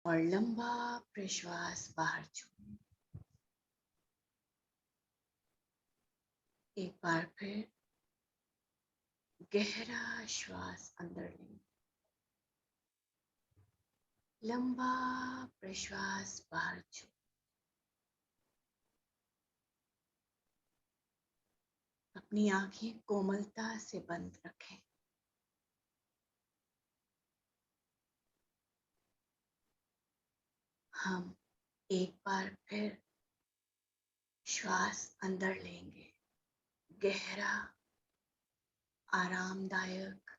और लंबा प्रश्वास बाहर छोड़ें। एक बार फिर गहरा श्वास अंदर लें, लंबा प्रश्वास बाहर छोड़ें। अपनी आंखें कोमलता से बंद रखें। हम एक बार फिर श्वास अंदर लेंगे, गहरा, आरामदायक,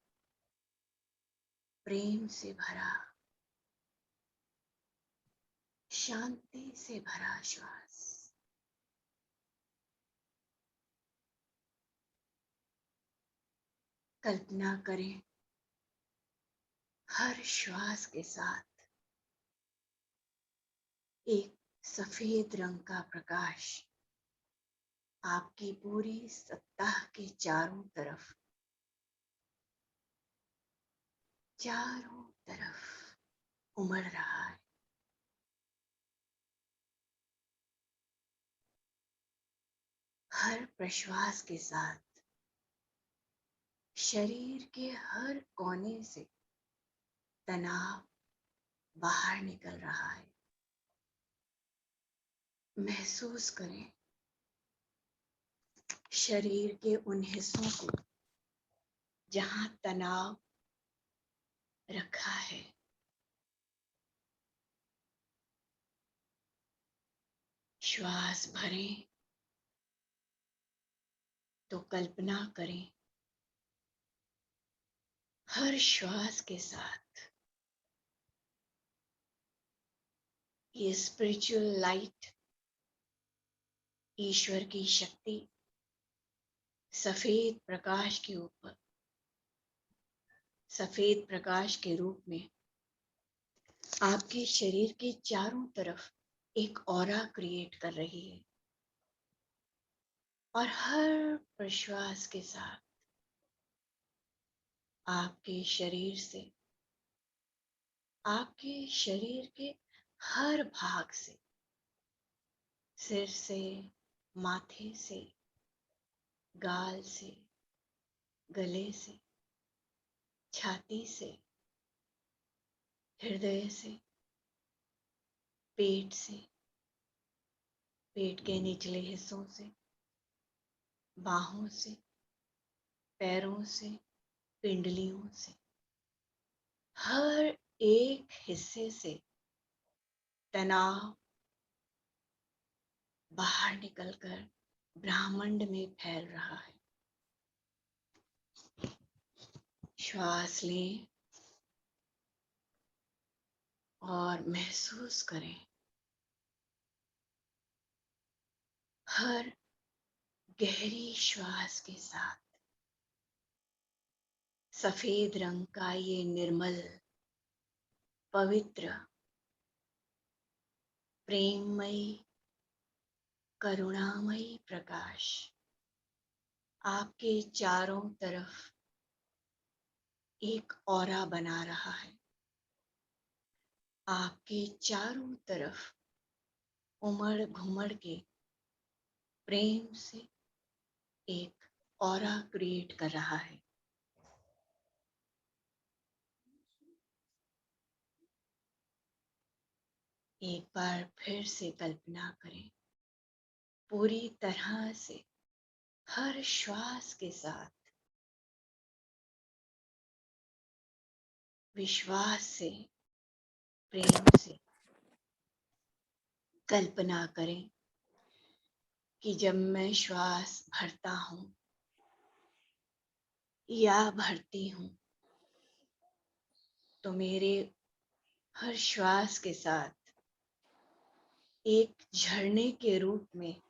प्रेम से भरा, शांति से भरा श्वास। कल्पना करें, हर श्वास के साथ एक सफेद रंग का प्रकाश आपकी पूरी सत्ता के चारों तरफ उमड़ रहा है। हर प्रश्वास के साथ शरीर के हर कोने से तनाव बाहर निकल रहा है। महसूस करें शरीर के उन हिस्सों को जहां तनाव रखा है। श्वास भरें तो कल्पना करें, हर श्वास के साथ ये स्पिरिचुअल लाइट, ईश्वर की शक्ति सफेद प्रकाश के ऊपर, सफेद प्रकाश के रूप में आपके शरीर के चारों तरफ एक ऑरा क्रिएट कर रही है। और हर प्रश्वास के साथ आपके शरीर से, आपके शरीर के हर भाग से, सिर से, माथे से, गाल से, गले से, छाती से, हृदय से, पेट से, पेट के निचले हिस्सों से, बाहों से, पैरों से, पिंडलियों से, हर एक हिस्से से तनाव बाहर निकलकर ब्रह्मांड में फैल रहा है। श्वास लें और महसूस करें, हर गहरी श्वास के साथ सफेद रंग का ये निर्मल, पवित्र, प्रेममयी, करुणामयी प्रकाश आपके चारों तरफ एक ऑरा बना रहा है। आपके चारों तरफ उमड़ घुमड़ के प्रेम से एक ऑरा क्रिएट कर रहा है। एक बार फिर से कल्पना करें, पूरी तरह से हर श्वास के साथ विश्वास से, प्रेम से कल्पना करें कि जब मैं श्वास भरता हूं या भरती हूं तो मेरे हर श्वास के साथ एक झरने के रूप में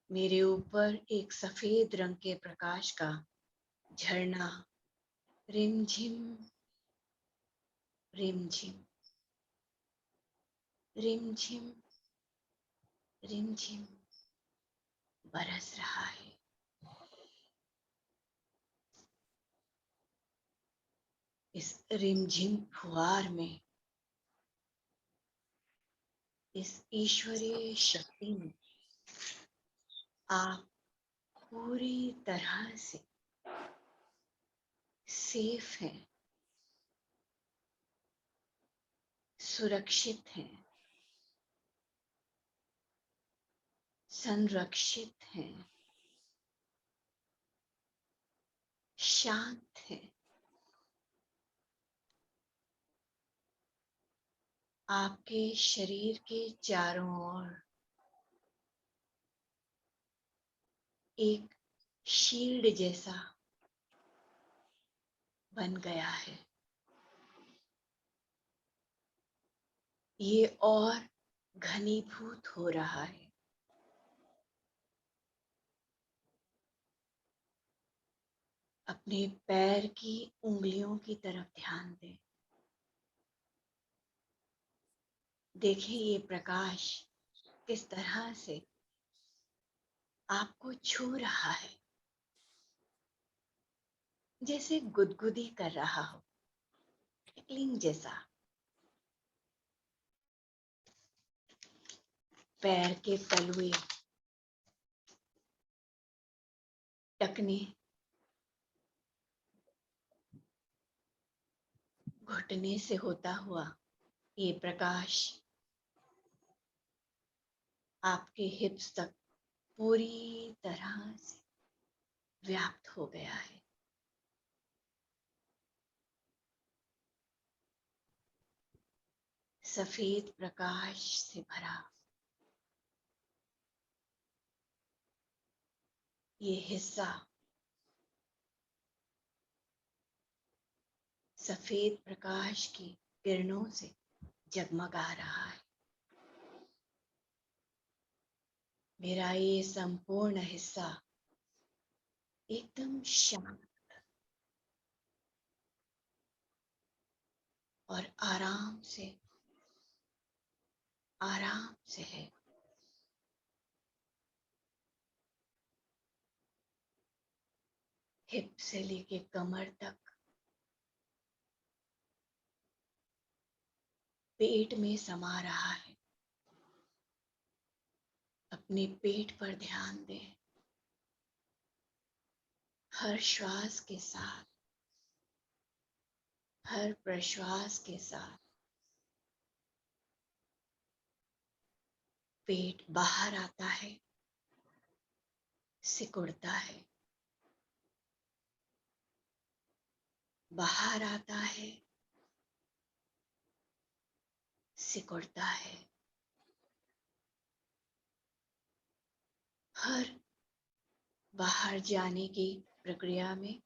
मेरे ऊपर एक सफेद रंग के प्रकाश का झरना रिमझिम रिमझिम रिमझिम रिमझिम बरस रहा है। इस रिमझिम फुहार में, इस ईश्वरीय शक्ति में आप पूरी तरह से सेफ हैं, सुरक्षित हैं, संरक्षित हैं, शांत हैं। आपके शरीर के चारों ओर एक शील्ड जैसा बन गया है। ये और घनीभूत हो रहा है। अपने पैर की उंगलियों की तरफ ध्यान दें। देखिए ये प्रकाश किस तरह से आपको छू रहा है, जैसे गुदगुदी कर रहा हो, टिकलिंग जैसा। पैर के तलुए, टखने, घुटने से होता हुआ ये प्रकाश आपके हिप्स तक पूरी तरह से व्याप्त हो गया है। सफेद प्रकाश से भरा ये हिस्सा सफेद प्रकाश की किरणों से जगमगा रहा है। मेरा ये संपूर्ण हिस्सा एकदम शांत और आराम से है। हिप से लेके कमर तक, पेट में समा रहा है। अपने पेट पर ध्यान दें। हर श्वास के साथ, हर प्रश्वास के साथ पेट बाहर आता है, सिकुड़ता है, बाहर आता है, सिकुड़ता है। हर बाहर जाने की प्रक्रिया में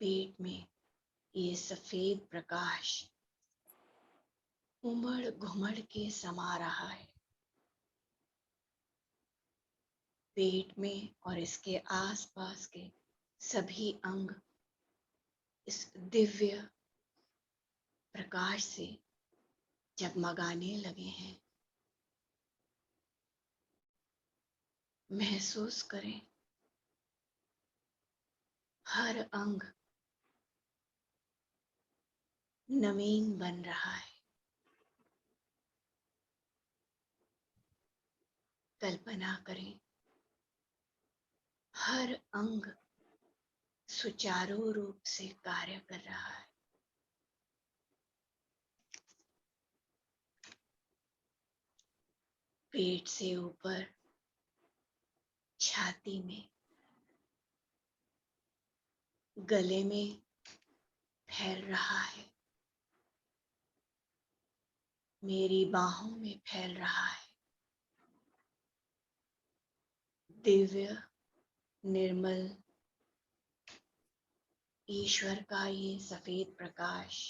पेट में ये सफेद प्रकाश उमड़ घुमड़ के समा रहा है। पेट में और इसके आसपास के सभी अंग इस दिव्य प्रकाश से जगमगाने लगे हैं। महसूस करें हर अंग नवीन बन रहा है। कल्पना करें हर अंग सुचारू रूप से कार्य कर रहा है। पेट से ऊपर छाती में, गले में फैल रहा है, मेरी बाहों में फैल रहा है। दिव्य निर्मल ईश्वर का ये सफेद प्रकाश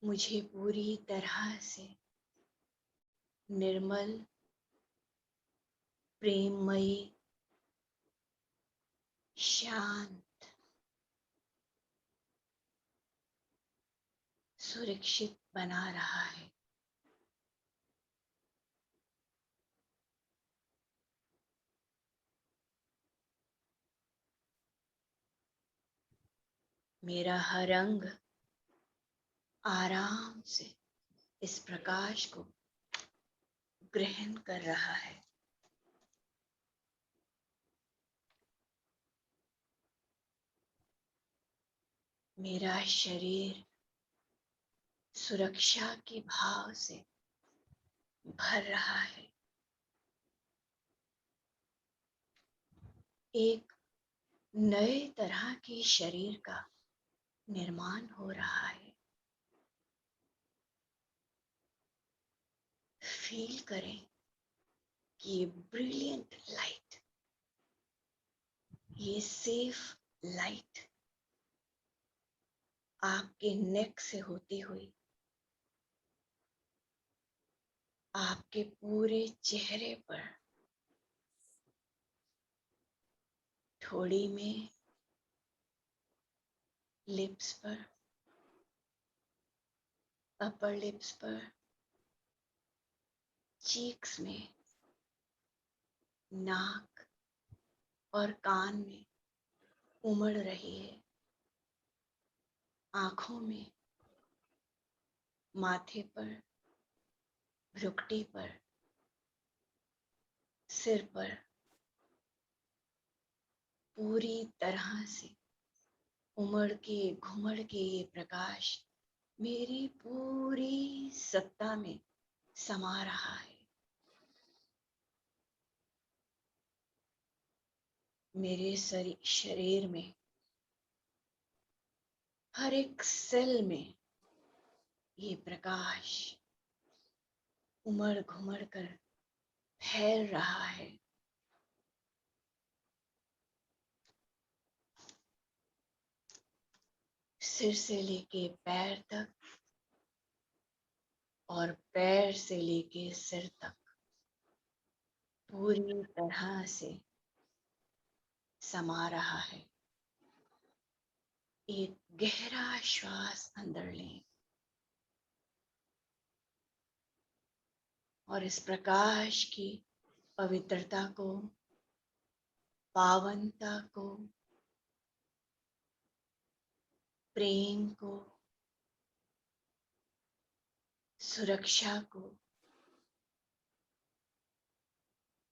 मुझे पूरी तरह से निर्मल, प्रेममयी, शांत, सुरक्षित बना रहा है। मेरा हर अंग आराम से इस प्रकाश को ग्रहण कर रहा है। मेरा शरीर सुरक्षा के भाव से भर रहा है। एक नए तरह के शरीर का निर्माण हो रहा है। फील करें कि ये ब्रिलियंट लाइट, ये सेफ लाइट आपके नेक से होती हुई आपके पूरे चेहरे पर, थोड़ी में, लिप्स पर, अपर लिप्स पर, चीक्स में, नाक और कान में उमड़ रही है। आंखों में, माथे पर, भ्रुकुटी पर, सिर पर पूरी तरह से उमड़ के घुमड़ के ये प्रकाश मेरी पूरी सत्ता में समा रहा है। मेरे शरीर में हर एक सेल में ये प्रकाश उमड़ घुमड़ कर फैल रहा है। सिर से लेके पैर तक और पैर से लेके सिर तक पूरी तरह से समा रहा है। एक गहरा श्वास अंदर लें और इस प्रकाश की पवित्रता को, पावनता को, प्रेम को, सुरक्षा को,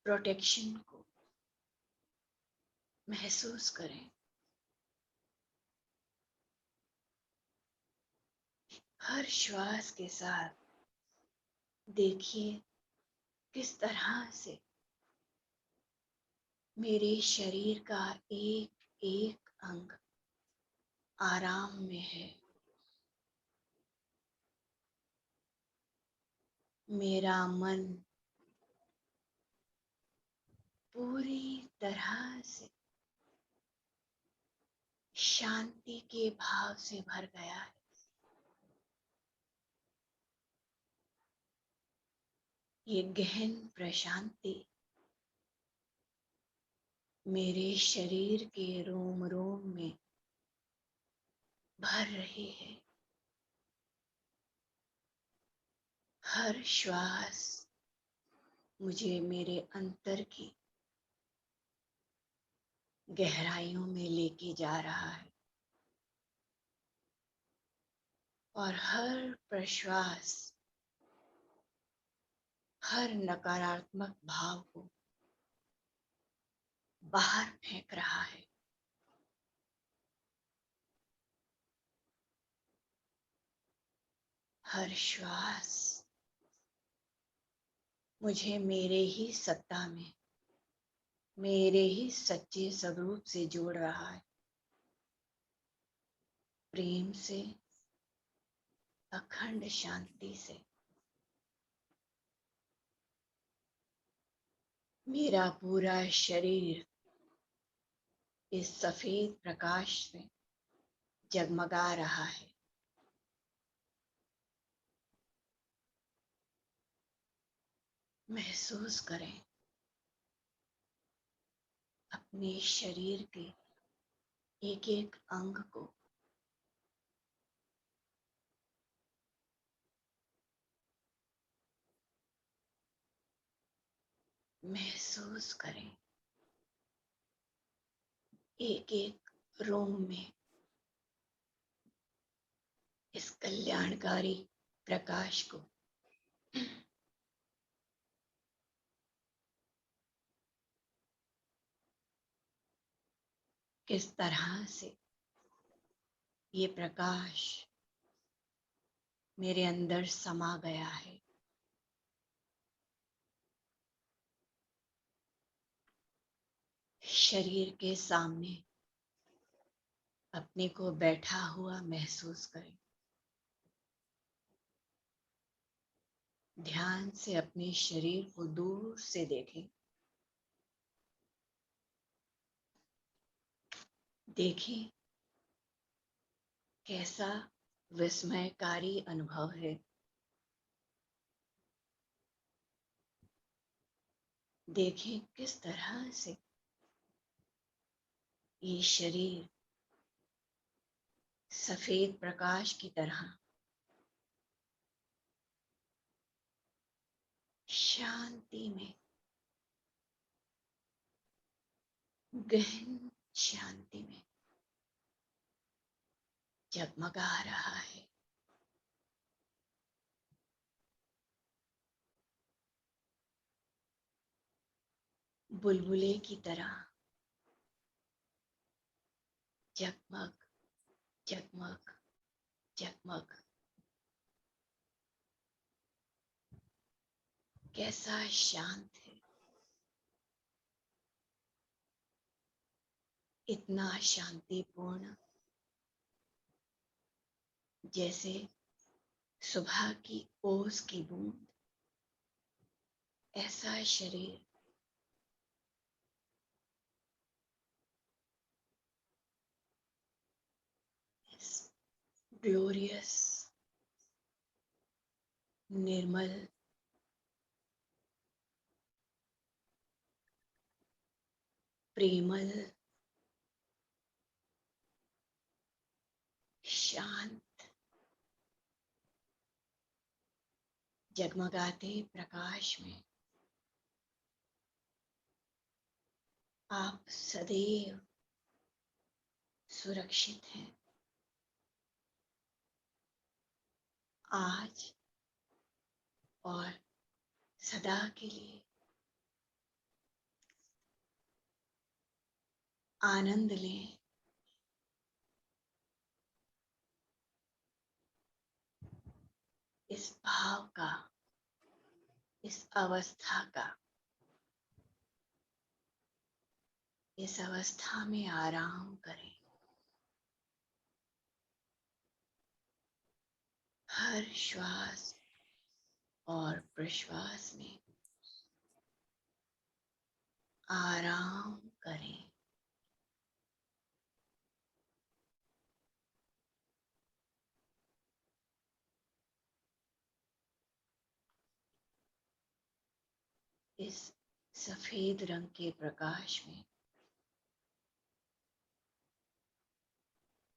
प्रोटेक्शन को महसूस करें। हर श्वास के साथ देखिए किस तरह से मेरे शरीर का एक एक अंग आराम में है। मेरा मन पूरी तरह से शांति के भाव से भर गया है। ये गहन प्रशांति मेरे शरीर के रोम रोम में भर रही है। हर श्वास मुझे मेरे अंतर की गहराइयों में लेके जा रहा है और हर प्रश्वास हर नकारात्मक भाव को बाहर फेंक रहा है। हर श्वास मुझे मेरे ही सत्ता में, मेरे ही सच्चे स्वरूप से जोड़ रहा है। प्रेम से, अखंड शांति से। मेरा पूरा शरीर इस सफेद प्रकाश में जगमगा रहा है। महसूस करें अपने शरीर के एक एक अंग को। महसूस करें एक एक रोम में इस कल्याणकारी प्रकाश को किस तरह से ये प्रकाश मेरे अंदर समा गया है। शरीर के सामने अपने को बैठा हुआ महसूस करें। ध्यान से अपने शरीर को दूर से देखें। देखें कैसा विस्मयकारी अनुभव है। देखें किस तरह से ये शरीर सफेद प्रकाश की तरह शांति में, गहन शांति में जगमगा रहा है। बुलबुले की तरह जगमग जगमग जगमग। कैसा शांत है, इतना शांतिपूर्ण, जैसे सुबह की ओस की बूंद। ऐसा शरीर इस ग्लोरियस, निर्मल, प्रेमल, शांत, जगमगाते प्रकाश में आप सदैव सुरक्षित हैं। आज और सदा के लिए आनंद लें। इस भाव का, इस अवस्था का। इस अवस्था में आराम करें। हर श्वास और प्रश्वास में आराम करें। इस सफेद रंग के प्रकाश में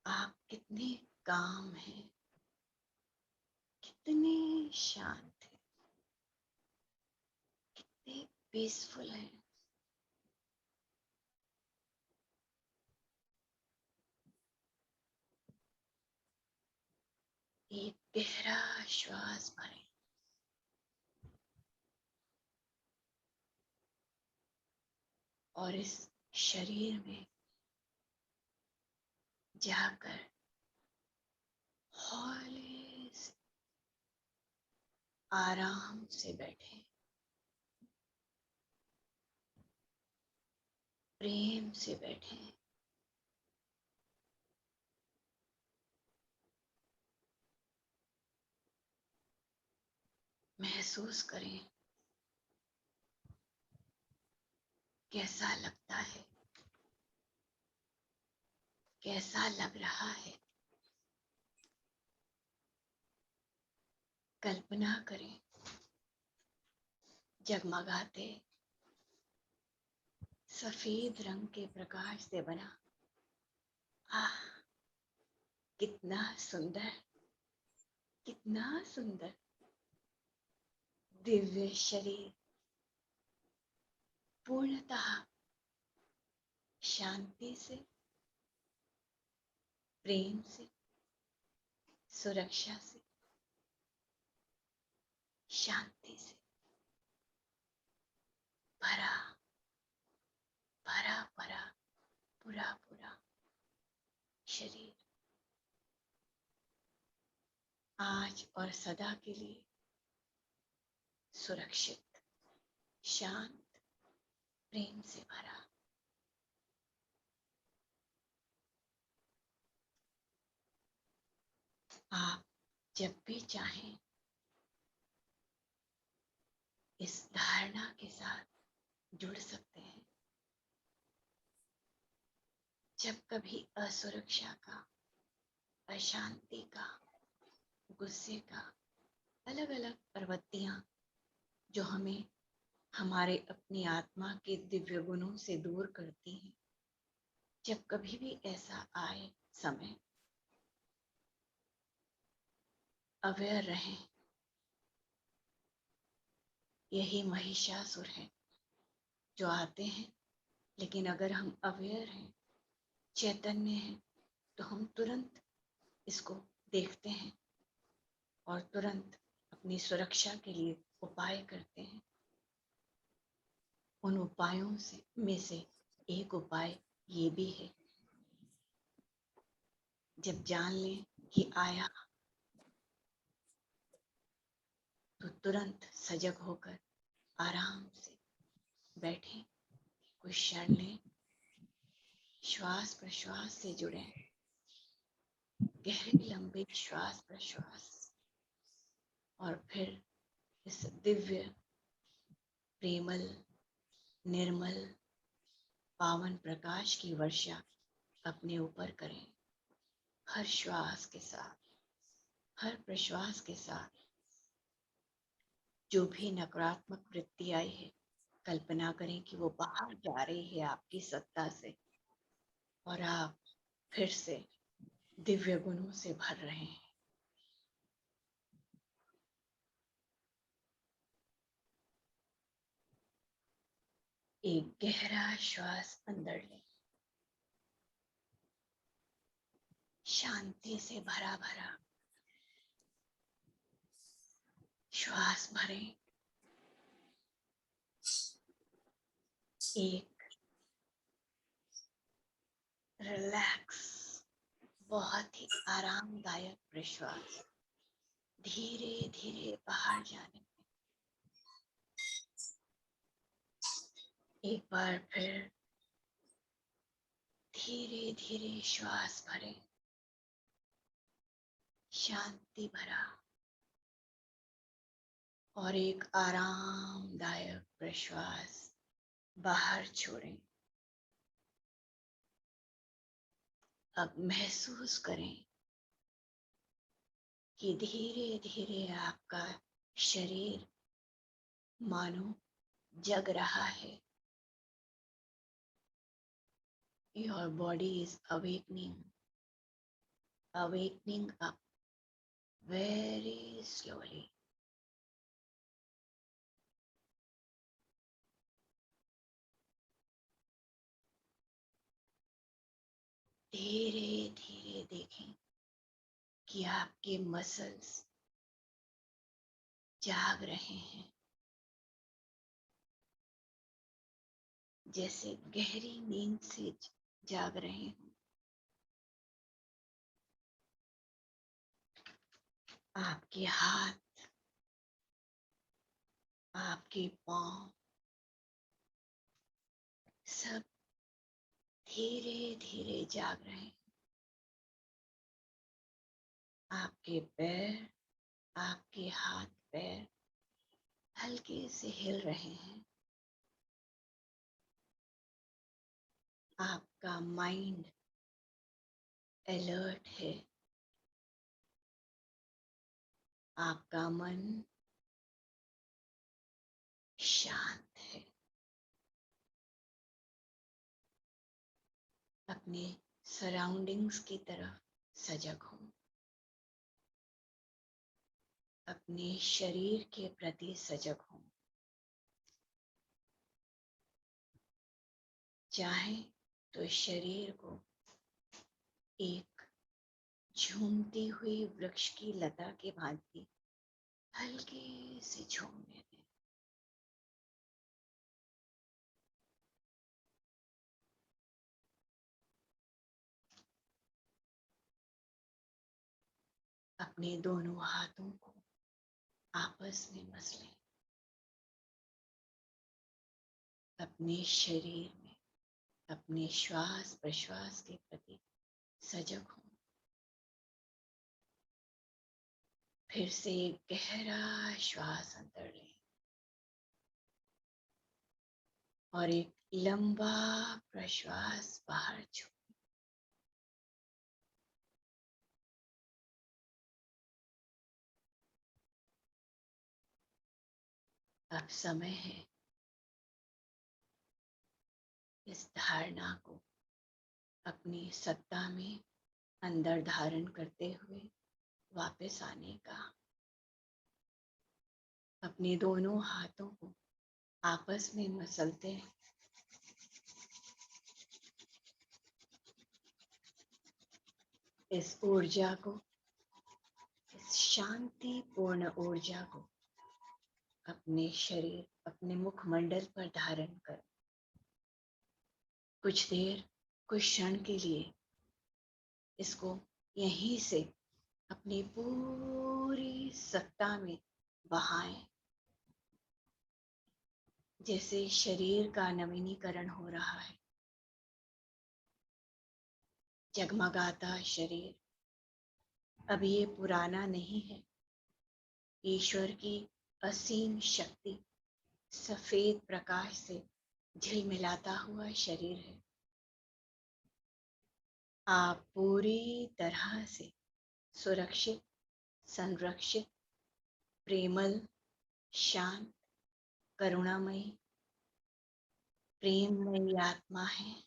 आप कितने काम हैं, कितने शांत हैं, कितने पीसफुल हैं। एक गहरा श्वास भरें और इस शरीर में जाकर हौले से आराम से बैठें। प्रेम से बैठें। महसूस करें कैसा लगता है, कैसा लग रहा है। कल्पना करें जगमगाते सफेद रंग के प्रकाश से बना, आह कितना सुंदर, कितना सुंदर दिव्य शरीर, पूर्णतः शांति से, प्रेम से, सुरक्षा से, शांति से भरा भरा भरा पूरा पूरा शरीर आज और सदा के लिए सुरक्षित, शांत, प्रेम से भरा। आप जब भी चाहें इस धारणा के साथ जुड़ सकते हैं। जब कभी असुरक्षा का, अशांति का, गुस्से का, अलग अलग प्रवृत्तियां जो हमें हमारे अपनी आत्मा के दिव्य गुणों से दूर करती हैं, जब कभी भी ऐसा आए समय, अवेयर रहें। यही महिषासुर है जो आते हैं, लेकिन अगर हम अवेयर हैं, चैतन्य हैं, तो हम तुरंत इसको देखते हैं और तुरंत अपनी सुरक्षा के लिए उपाय करते हैं। उन उपायों से में से एक उपाय ये भी है, जब जान लें कि आया तो तुरंत सजग होकर आराम से बैठें, कुछ क्षण लें, श्वास प्रश्वास से जुड़ें, गहरे लंबे श्वास प्रश्वास, और फिर इस दिव्य, प्रेमल, निर्मल, पावन प्रकाश की वर्षा अपने ऊपर करें। हर श्वास के साथ, हर प्रश्वास के साथ जो भी नकारात्मक वृत्ति आई है, कल्पना करें कि वो बाहर जा रही है आपकी सत्ता से और आप फिर से दिव्य गुणों से भर रहे हैं। एक गहरा श्वास अंदर लें, शांति से भरा भरा श्वास भरें। एक रिलैक्स, बहुत ही आरामदायक प्रश्वास धीरे धीरे बाहर जाने। एक बार फिर धीरे धीरे श्वास भरें, शांति भरा, और एक आरामदायक प्रश्वास बाहर छोड़ें। अब महसूस करें कि धीरे धीरे आपका शरीर मानो जग रहा है। Your body is awakening up very slowly. धीरे धीरे देखें कि आपके मसल्स जाग रहे हैं, जैसे गहरी नींद से जाग रहे हैं। आपके हाथ, आपके पांव सब धीरे धीरे जाग रहे हैं। आपके पैर, आपके हाथ पैर हल्के से हिल रहे हैं। आपका माइंड अलर्ट है, आपका मन शांत है। अपने सराउंडिंग्स की तरफ सजग हो, अपने शरीर के प्रति सजग हो। चाहे तो शरीर को एक झूमती हुई वृक्ष की लता के भांति हल्के से झूमने दें। अपने दोनों हाथों को आपस में मस लें। अपने शरीर में अपने श्वास प्रश्वास के प्रति सजग हों। फिर से एक गहरा श्वास अंदर लें और एक लंबा प्रश्वास बाहर छोड़ें। अब समय है इस धारणा को अपनी सत्ता में अंदर धारण करते हुए वापस आने का। अपने दोनों हाथों को आपस में मसलते हैं। इस ऊर्जा को, इस शांतिपूर्ण ऊर्जा को अपने शरीर, अपने मुखमंडल पर धारण कर कुछ देर, कुछ क्षण के लिए इसको यहीं से अपनी पूरी सत्ता में बहाएं। जैसे शरीर का नवीनीकरण हो रहा है। जगमगाता शरीर अब ये पुराना नहीं है। ईश्वर की असीम शक्ति सफेद प्रकाश से झिलमिलाता हुआ शरीर है। आप पूरी तरह से सुरक्षित, संरक्षित, प्रेमल, शांत, करुणामयी, प्रेममयी आत्मा है।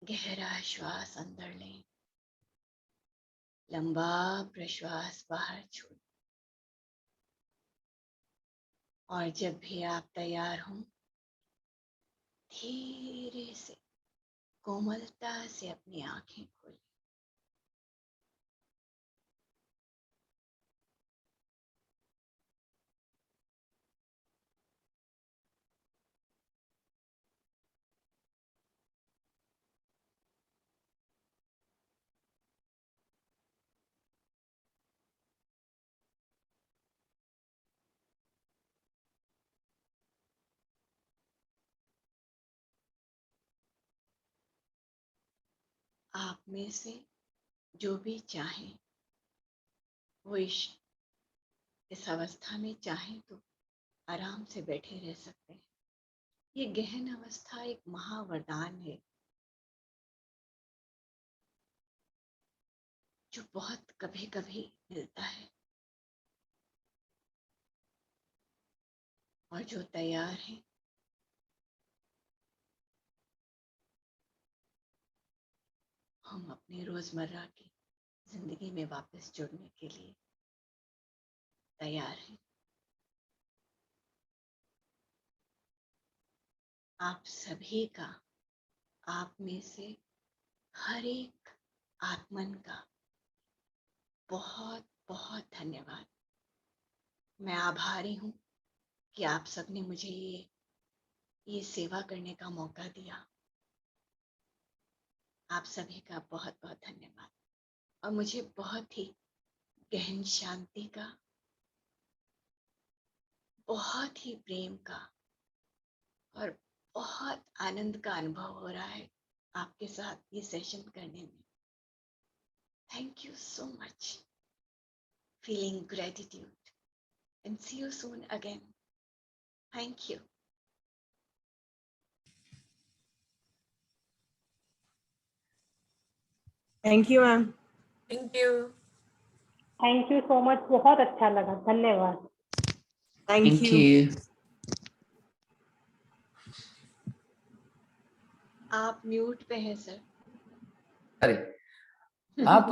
गहरा श्वास अंदर लें, लंबा प्रश्वास बाहर छोड़ें और जब भी आप तैयार हों धीरे से कोमलता से अपनी आंखें खोलें। आप में से जो भी चाहें वो इस अवस्था में चाहें तो आराम से बैठे रह सकते हैं। ये गहन अवस्था एक महावरदान है जो बहुत कभी कभी मिलता है। और जो तैयार है हम अपनी रोजमर्रा की जिंदगी में वापस जुड़ने के लिए तैयार हैं। आप सभी का, आप में से हर एक आत्मन का बहुत बहुत धन्यवाद। मैं आभारी हूँ कि आप सबने मुझे ये सेवा करने का मौका दिया। आप सभी का बहुत बहुत धन्यवाद। और मुझे बहुत ही गहन शांति का, बहुत ही प्रेम का और बहुत आनंद का अनुभव हो रहा है आपके साथ ये सेशन करने में। Thank you so much. Feeling gratitude and see you soon again. Thank you. Thank you ma'am. Thank you. Thank you so much, बहुत अच्छा लगा, धन्यवाद। Thank you. आप म्यूट पे हैं सर। अरे आप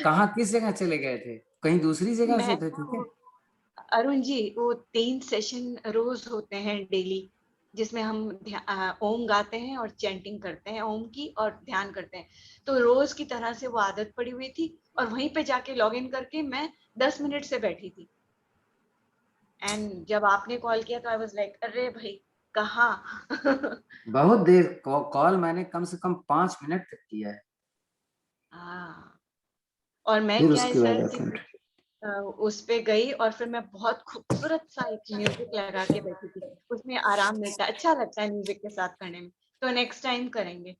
कहाँ, किस जगह चले गए थे? कहीं दूसरी जगह से थे? ठीक है अरुण जी, वो 3 सेशन रोज होते हैं डेली, जिसमें हम ओम गाते हैं और चैंटिंग करते हैं ओम की और ध्यान करते हैं। तो रोज की तरह से वो आदत पड़ी हुई थी और वहीं पे जाके लॉग इन करके मैं 10 मिनट से बैठी थी। एंड जब आपने कॉल किया तो आई वाज लाइक अरे भाई कहाँ। बहुत देर कॉल मैंने कम से कम 5 मिनट तक किया है। हाँ, और मैं फिर क्या है उसके बाद सर कि अटेम्प्ट। उस पे गई और फिर मैं बहुत खूबसूरत सा एक म्यूजिक लगा के बैठी थी। उसमें आराम मिलता है, अच्छा लगता है म्यूजिक के साथ करने में। तो नेक्स्ट टाइम करेंगे।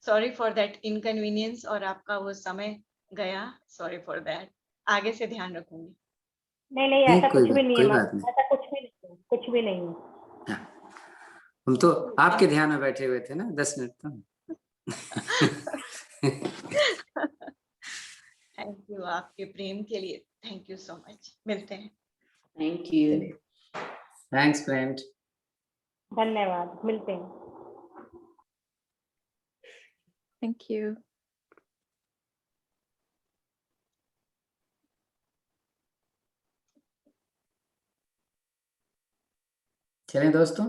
सॉरी फॉर दैट इनकन्वीनियंस और आपका वो समय गया, सॉरी फॉर दैट। आगे से ध्यान रखूंगी। नहीं नहीं, नहीं, ऐसा कुछ भी नहीं है कोई मैम, बात नहीं। ऐसा कुछ भी नहीं है, कुछ भी नहीं है। हाँ, हम तो आपके ध्यान में बैठे हुए थे ना 10 मिनट तक। थैंक यू आपके प्रेम के लिए, थैंक यू सो मच। मिलते हैं। Thank you. Thanks friend. धन्यवाद, मिलते हैं। Thank you. चलें दोस्तों।